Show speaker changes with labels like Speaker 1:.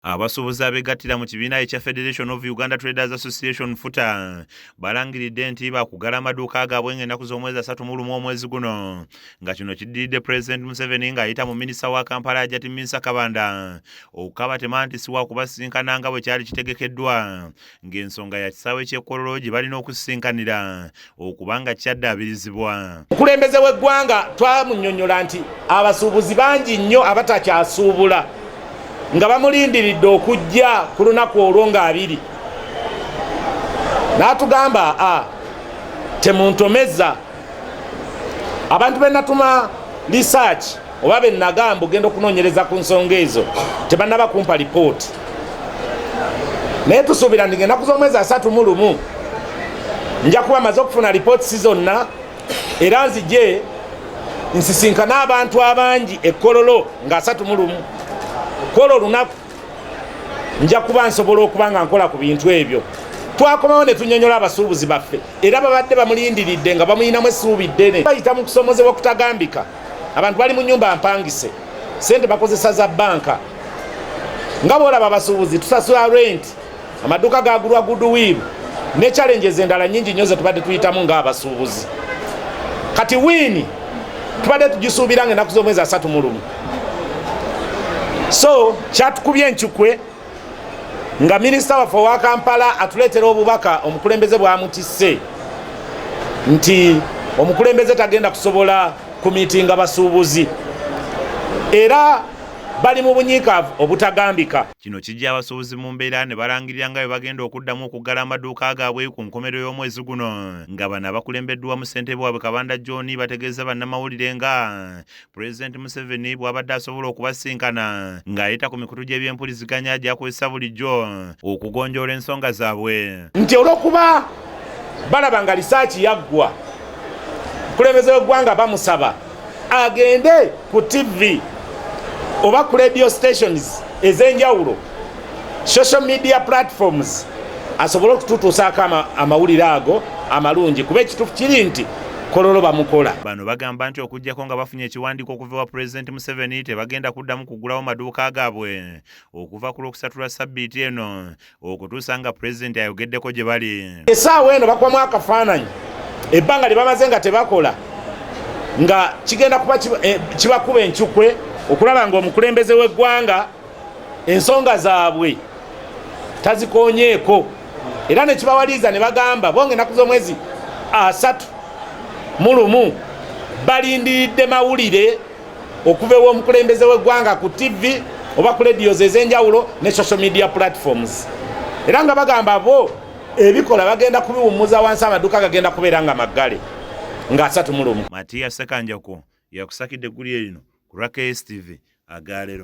Speaker 1: Abasuubuzi abeegattira mu kibiina ekya Federation of Uganda Traders Association FUTA balangiridde nti bakugala amaduuka gaabwe ng'ennaku z'omwezi 31 omwezi guno nga kino kiddiridde President Museveni ng'ayita mu minisita wa Kampala Hajati Minsa Kabanda okukabatema nti si wa kubasinkana nga bwe kyali kitegekeddwa ng'ensonga ya kisaawe ky'ekkololo gye balina okusisinkanira okubanga kyaddaabirizibwa.
Speaker 2: Omukulembeze w'eggwanga twamunnyonnyola nti abasuubuzi bangi nnyo abatakyasuubula nga bamulindiridde okujja ku lunaku olwo ng'abiri. N'atugamba temuntomeza. Abantu be natuma research oba be nagamba ogenda okunoonyereza ku nsonga ezo tebannaba kumpa lipooti. Naye tusuubira ndi ng'ennaku z'omwezi 31 nja kuba maze okufuna lipooti zonna era nzije nsisinkana abantu abangi ekkololo nga 31 kolo lunaku nja kuba nsobola okuba nga nkola ku bintu ebyo. Twakomawo ne tunnyonnyola abasuubuzi baffe era babadde bamulindiridde nga bamuyinamu essuubi ddene. Bayita mu kusomozebwa okutagambika. Abantu bali mu nnyumba mpangise, ssente bakozesa za banka. Nga bw'olaba abasuubuzi tusasula rent, amaduuka gaagulwa goodwill ne challenges endala nnyingi nnyo ze tubadde tuyitamu ng'abasuubuzi. Kati wiini tubadde tugisuubira ng'ennaku z'omwezi 31. So kyatukubye enkyukwe nga minisita waffe wa Kampala atuleetera obubaka omukulembeze bwamutisse nti omukulembeze tagenda kusobola kumiitinga basuubuzi era bali mu bunyiikaavu obutagambika.
Speaker 1: Kino kijja abasuubuzi mu mbeera ne balangirira nga bwe bagenda okuddamu okuggala amaduuka gaabwe ku nkomerero y'omwezi guno nga bano abakulembeddwa mu ssentebe waabwe Kabanda John bategeeza bannamawulire nga President Museveni bw'abadde asobola okubasinkana ng'ayita ku mikutu gy'ebyempuliziganya gy'akozesa bulijjo okugonjoola ensonga zaabwe.
Speaker 2: Nti olw'okuba balaba nga lisaaki yaggwa, omukulembeze w'eggwanga bamusaba agende ku TV oba ku radio stations ez'enjawulo, social media platforms, asobole okututuusaako amawulire ago amalungi kuba ekituufu kiri nti kololo bamukola.
Speaker 1: Bano bagamba nti okuggyako nga bafunye ekiwandiiko okuva wa President Museveni tebagenda kuddamu kugulawo maduuka gaabwe okuva ku Lwokusatu lwa Ssabbiiti eno okutuusa nga President ayogeddeko gye bali.
Speaker 2: Essaawa eno bakubamu akafaananyi ebbanga lye bamaze nga tebakola nga kigenda kuba kibakuba enkyukwe okulaba ng'omukulembeze w'eggwanga ensonga zaabwe tazikonyeeko era ne kibawaliza ne bagamba bonge ennaku z'omwezi 31 balindiridde mawulire okuva ew'omukulembeze w'eggwanga ku TV oba ku radios ez'enjawulo ne social media platforms era nga bagamba bo ebikola bagenda kubiwummuza wansi amaduuka gagenda kubeera nga maggale nga 31.
Speaker 1: Matias Sekanjako yakusakidde eggulire lino ku KSTV Agaleero.